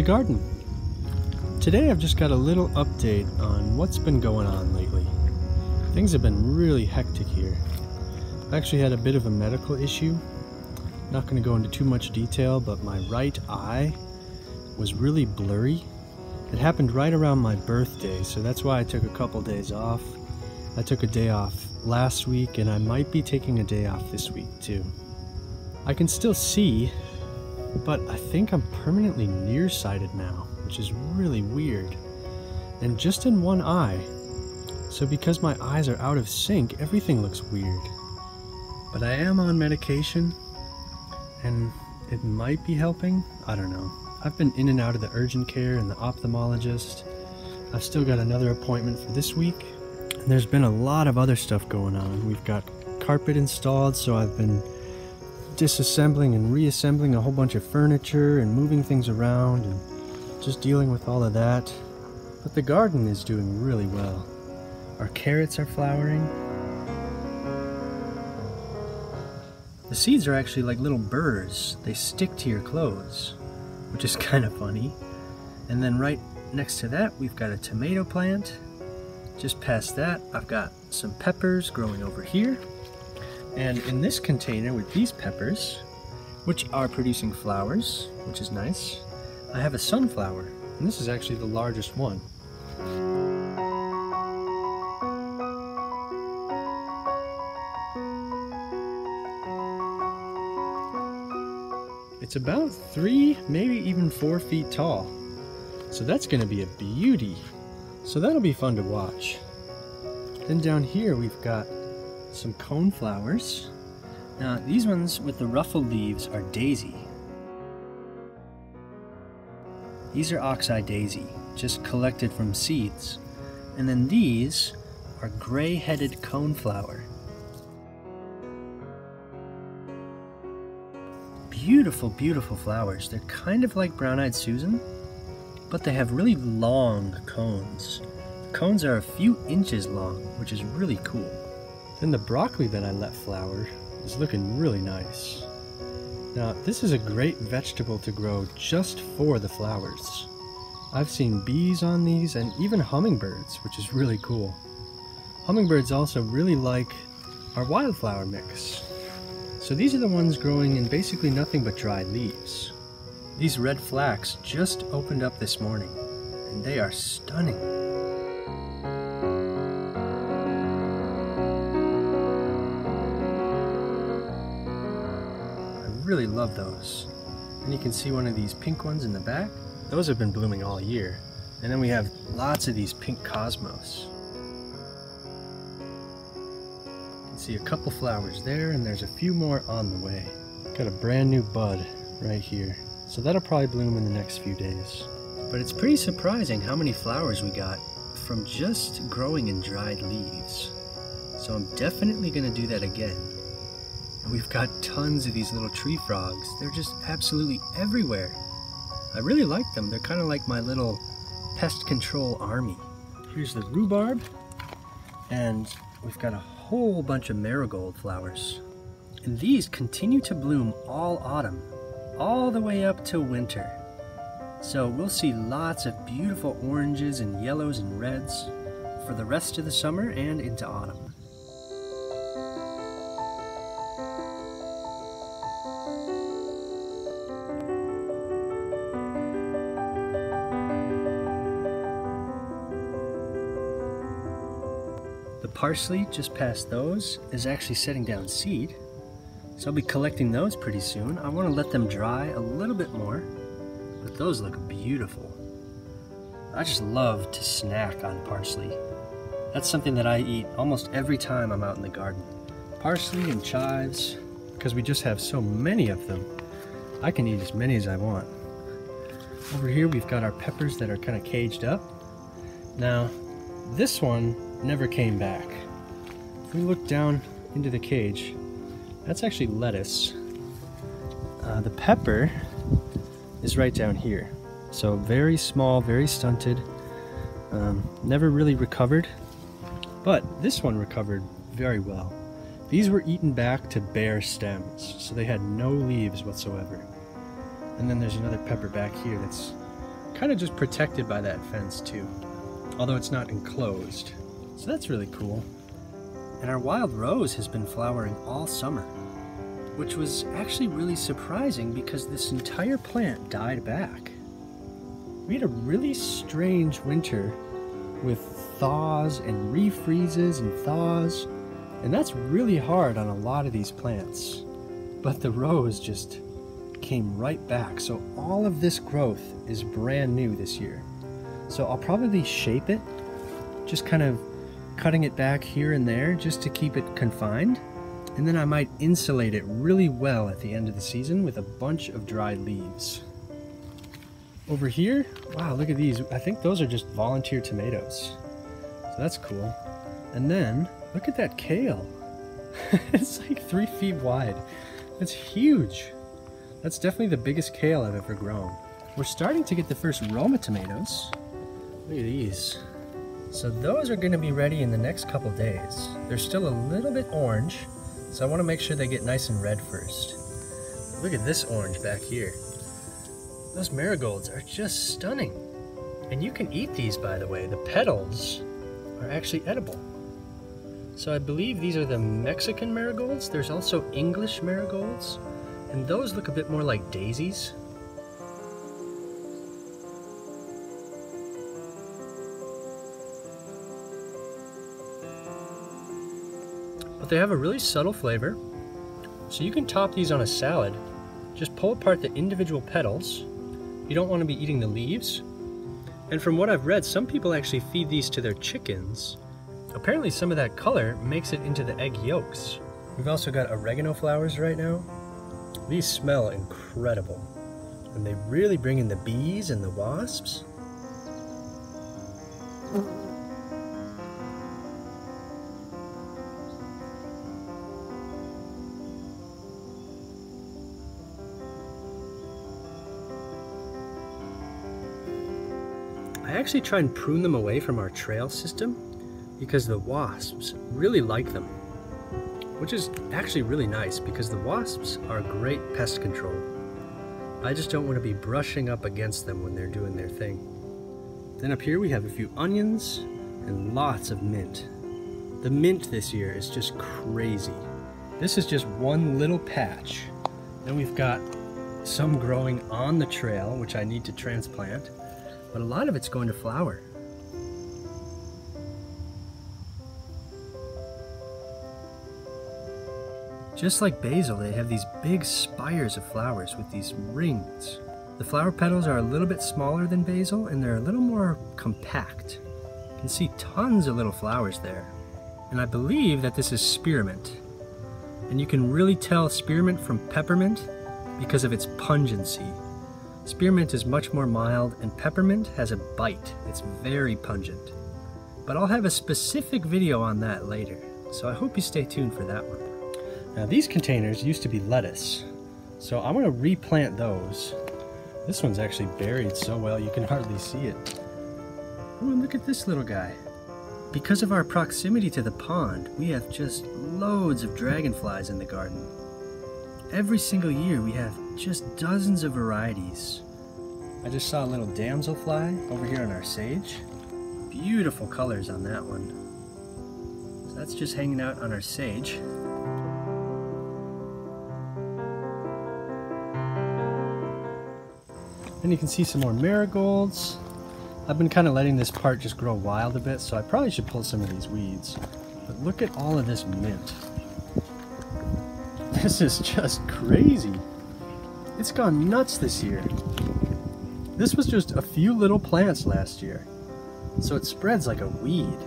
garden. Today I've just got a little update on what's been going on lately. Things have been really hectic here. I've actually had a bit of a medical issue. Not going to go into too much detail, but my right eye was really blurry. It happened right around my birthday, so that's why I took a couple days off. I took a day off last week, and I might be taking a day off this week too. I can still see, but I think I'm permanently nearsighted now, which is really weird. And just in one eye. So because my eyes are out of sync, everything looks weird. But I am on medication, and it might be helping. I don't know. I've been in and out of the urgent care and the ophthalmologist. I've still got another appointment for this week. And there's been a lot of other stuff going on. We've got carpet installed, so I've been disassembling and reassembling a whole bunch of furniture and moving things around and just dealing with all of that. But the garden is doing really well. Our carrots are flowering. The seeds are actually like little burrs. They stick to your clothes, which is kind of funny. And then right next to that, we've got a tomato plant. Just past that, I've got some peppers growing over here. And in this container with these peppers, which are producing flowers, which is nice, I have a sunflower. And this is actually the largest one. It's about 3, maybe even 4 feet tall. So that's going to be a beauty. So that'll be fun to watch. Then down here we've got some cone flowers. Now these ones with the ruffled leaves are daisy. These are oxeye daisy, just collected from seeds. And then these are gray-headed coneflower. Beautiful, beautiful flowers. They're kind of like brown-eyed Susan, but they have really long cones. The cones are a few inches long, which is really cool. Then the broccoli that I let flower is looking really nice. Now, this is a great vegetable to grow just for the flowers. I've seen bees on these and even hummingbirds, which is really cool. Hummingbirds also really like our wildflower mix. So these are the ones growing in basically nothing but dried leaves. These red flax just opened up this morning, and they are stunning. I really love those. And you can see one of these pink ones in the back. Those have been blooming all year. And then we have lots of these pink cosmos. See a couple flowers there, and there's a few more on the way. Got a brand new bud right here, so that'll probably bloom in the next few days. But it's pretty surprising how many flowers we got from just growing in dried leaves. So I'm definitely going to do that again. And we've got tons of these little tree frogs. They're just absolutely everywhere. I really like them. They're kind of like my little pest control army. Here's the rhubarb, and we've got a whole bunch of marigold flowers. And these continue to bloom all autumn, all the way up till winter. So we'll see lots of beautiful oranges and yellows and reds for the rest of the summer and into autumn. The parsley just past those is actually setting down seed, so I'll be collecting those pretty soon. I want to let them dry a little bit more, but those look beautiful. I just love to snack on parsley. That's something that I eat almost every time I'm out in the garden. Parsley and chives, because we just have so many of them, I can eat as many as I want. Over here we've got our peppers that are kind of caged up. Now, this one never came back. If we look down into the cage, that's actually lettuce. The pepper is right down here. So very small, very stunted, never really recovered. But this one recovered very well. These were eaten back to bare stems, so they had no leaves whatsoever. And then there's another pepper back here that's kind of just protected by that fence too, although it's not enclosed. So that's really cool. And our wild rose has been flowering all summer, which was actually really surprising because this entire plant died back. We had a really strange winter with thaws and refreezes and thaws, and that's really hard on a lot of these plants. But the rose just came right back, so all of this growth is brand new this year. So I'll probably shape it, just kind of cutting it back here and there just to keep it confined, and then I might insulate it really well at the end of the season with a bunch of dry leaves. Over here, wow, look at these. I think those are just volunteer tomatoes. So that's cool. And then, look at that kale. It's like 3 feet wide. It's huge. That's definitely the biggest kale I've ever grown. We're starting to get the first Roma tomatoes. Look at these. So those are going to be ready in the next couple days. They're still a little bit orange, so I want to make sure they get nice and red first. Look at this orange back here. Those marigolds are just stunning. And you can eat these, by the way. The petals are actually edible. So I believe these are the Mexican marigolds. There's also English marigolds, and those look a bit more like daisies. But they have a really subtle flavor, so you can top these on a salad. Just pull apart the individual petals. You don't want to be eating the leaves. And from what I've read, some people actually feed these to their chickens. Apparently some of that color makes it into the egg yolks. We've also got oregano flowers right now. These smell incredible, and they really bring in the bees and the wasps. I actually try and prune them away from our trail system because the wasps really like them, which is actually really nice because the wasps are great pest control. I just don't want to be brushing up against them when they're doing their thing. Then up here we have a few onions and lots of mint. The mint this year is just crazy. This is just one little patch. Then we've got some growing on the trail, which I need to transplant. But a lot of it's going to flower. Just like basil, they have these big spires of flowers with these rings. The flower petals are a little bit smaller than basil, and they're a little more compact. You can see tons of little flowers there. And I believe that this is spearmint. And you can really tell spearmint from peppermint because of its pungency. Spearmint is much more mild, and peppermint has a bite. It's very pungent. But I'll have a specific video on that later, so I hope you stay tuned for that one. Now these containers used to be lettuce, so I'm going to replant those. This one's actually buried so well you can hardly see it. Ooh, and look at this little guy. Because of our proximity to the pond, we have just loads of dragonflies in the garden. Every single year we have just dozens of varieties. I just saw a little damselfly over here on our sage. Beautiful colors on that one. So that's just hanging out on our sage. And you can see some more marigolds. I've been kind of letting this part just grow wild a bit, so I probably should pull some of these weeds. But look at all of this mint. This is just crazy. It's gone nuts this year. This was just a few little plants last year, so it spreads like a weed.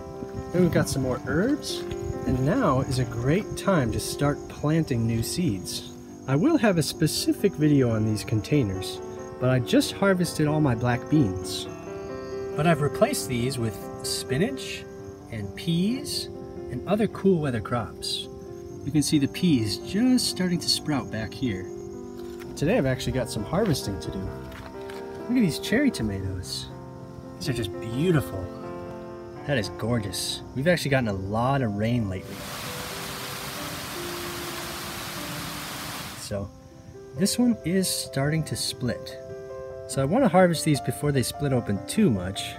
Then we've got some more herbs, and now is a great time to start planting new seeds. I will have a specific video on these containers, but I just harvested all my black beans. But I've replaced these with spinach and peas and other cool weather crops. You can see the peas just starting to sprout back here. Today I've actually got some harvesting to do. Look at these cherry tomatoes. These are just beautiful. That is gorgeous. We've actually gotten a lot of rain lately. So this one is starting to split. So I want to harvest these before they split open too much.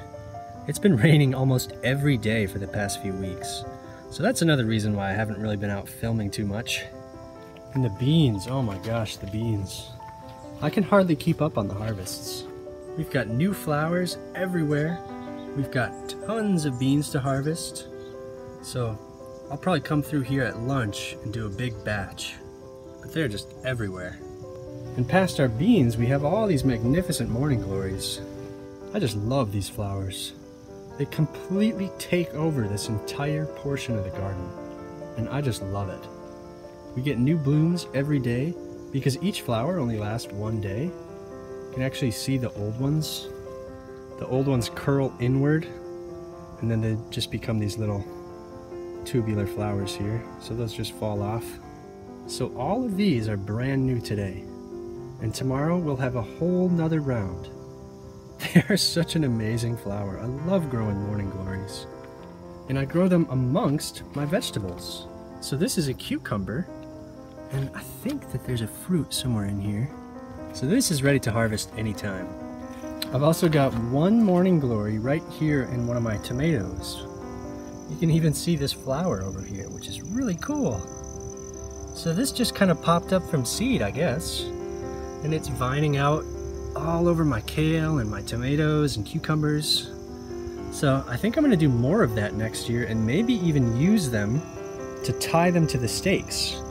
It's been raining almost every day for the past few weeks. So that's another reason why I haven't really been out filming too much. And the beans, oh my gosh, the beans. I can hardly keep up on the harvests. We've got new flowers everywhere. We've got tons of beans to harvest. So I'll probably come through here at lunch and do a big batch. But they're just everywhere. And past our beans, we have all these magnificent morning glories. I just love these flowers. They completely take over this entire portion of the garden, and I just love it. We get new blooms every day because each flower only lasts one day. You can actually see the old ones. The old ones curl inward, and then they just become these little tubular flowers here. So those just fall off. So all of these are brand new today. And tomorrow we'll have a whole nother round. They are such an amazing flower. I love growing morning glories. And I grow them amongst my vegetables. So this is a cucumber, and I think that there's a fruit somewhere in here. So this is ready to harvest anytime. I've also got one morning glory right here in one of my tomatoes. You can even see this flower over here, which is really cool. So this just kind of popped up from seed, I guess. And it's vining out all over my kale and my tomatoes and cucumbers. So I think I'm going to do more of that next year and maybe even use them to tie them to the stakes.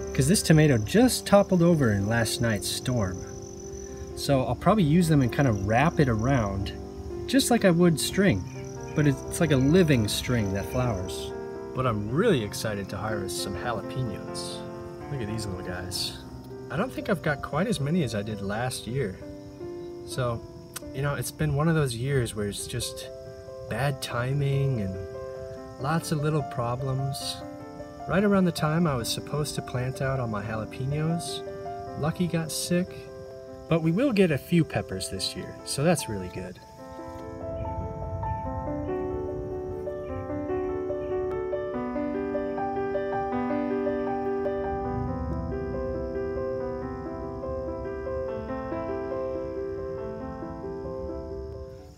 Because this tomato just toppled over in last night's storm. So I'll probably use them and kind of wrap it around just like I would string. But it's like a living string that flowers. But I'm really excited to harvest some jalapenos. Look at these little guys. I don't think I've got quite as many as I did last year. So, you know, it's been one of those years where it's just bad timing and lots of little problems. Right around the time I was supposed to plant out all my jalapenos, Lucky got sick. But we will get a few peppers this year, so that's really good.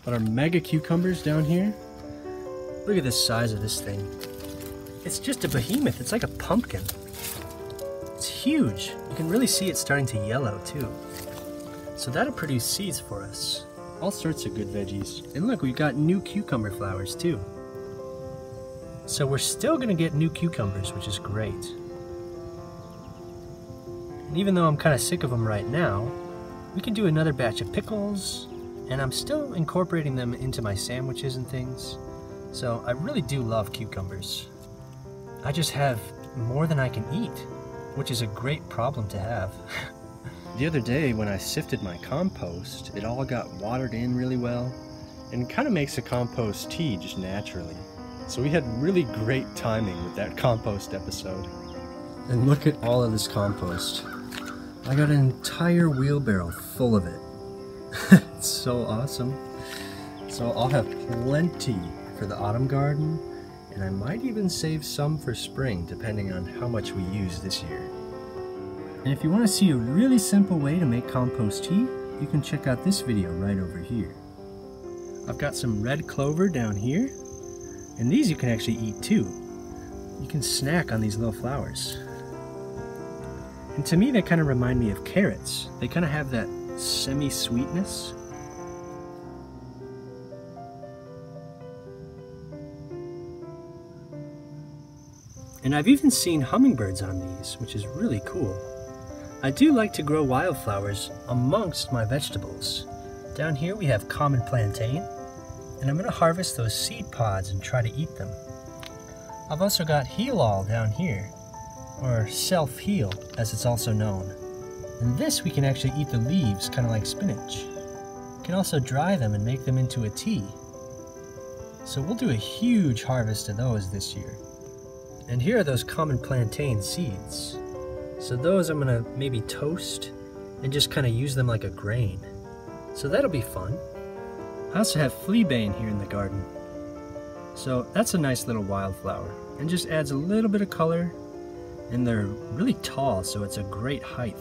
But our mega cucumbers down here, look at the size of this thing. It's just a behemoth. It's like a pumpkin. It's huge. You can really see it starting to yellow too. So that'll produce seeds for us. All sorts of good veggies. And look, we've got new cucumber flowers too. So we're still gonna get new cucumbers, which is great. And even though I'm kind of sick of them right now, we can do another batch of pickles. And I'm still incorporating them into my sandwiches and things. So I really do love cucumbers. I just have more than I can eat, which is a great problem to have. The other day when I sifted my compost, it all got watered in really well, and it kind of makes a compost tea just naturally. So we had really great timing with that compost episode. And look at all of this compost. I got an entire wheelbarrow full of it. It's so awesome. So I'll have plenty for the autumn garden, and I might even save some for spring depending on how much we use this year. And if you want to see a really simple way to make compost tea, you can check out this video right over here. I've got some red clover down here, and these you can actually eat too. You can snack on these little flowers. And to me they kind of remind me of carrots. They kind of have that semi-sweetness. And I've even seen hummingbirds on these, which is really cool. I do like to grow wildflowers amongst my vegetables. Down here we have common plantain, and I'm going to harvest those seed pods and try to eat them. I've also got heel-all down here, or self-heal as it's also known. And this we can actually eat the leaves, kind of like spinach. You can also dry them and make them into a tea. So we'll do a huge harvest of those this year. And here are those common plantain seeds. So those I'm gonna maybe toast and just kind of use them like a grain. So that'll be fun. I also have fleabane here in the garden. So that's a nice little wildflower and just adds a little bit of color, and they're really tall, so it's a great height.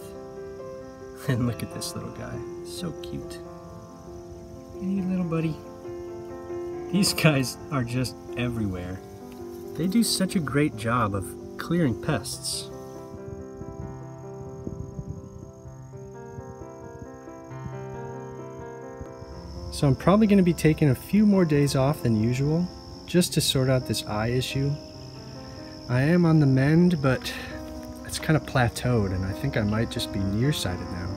And look at this little guy, so cute. Hey, little buddy. These guys are just everywhere. They do such a great job of clearing pests. So I'm probably going to be taking a few more days off than usual just to sort out this eye issue. I am on the mend, but it's kind of plateaued, and I think I might just be nearsighted now,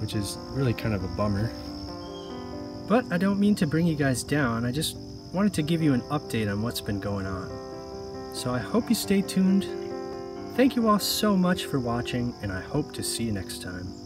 which is really kind of a bummer. But I don't mean to bring you guys down. I just wanted to give you an update on what's been going on. So I hope you stay tuned. Thank you all so much for watching, and I hope to see you next time.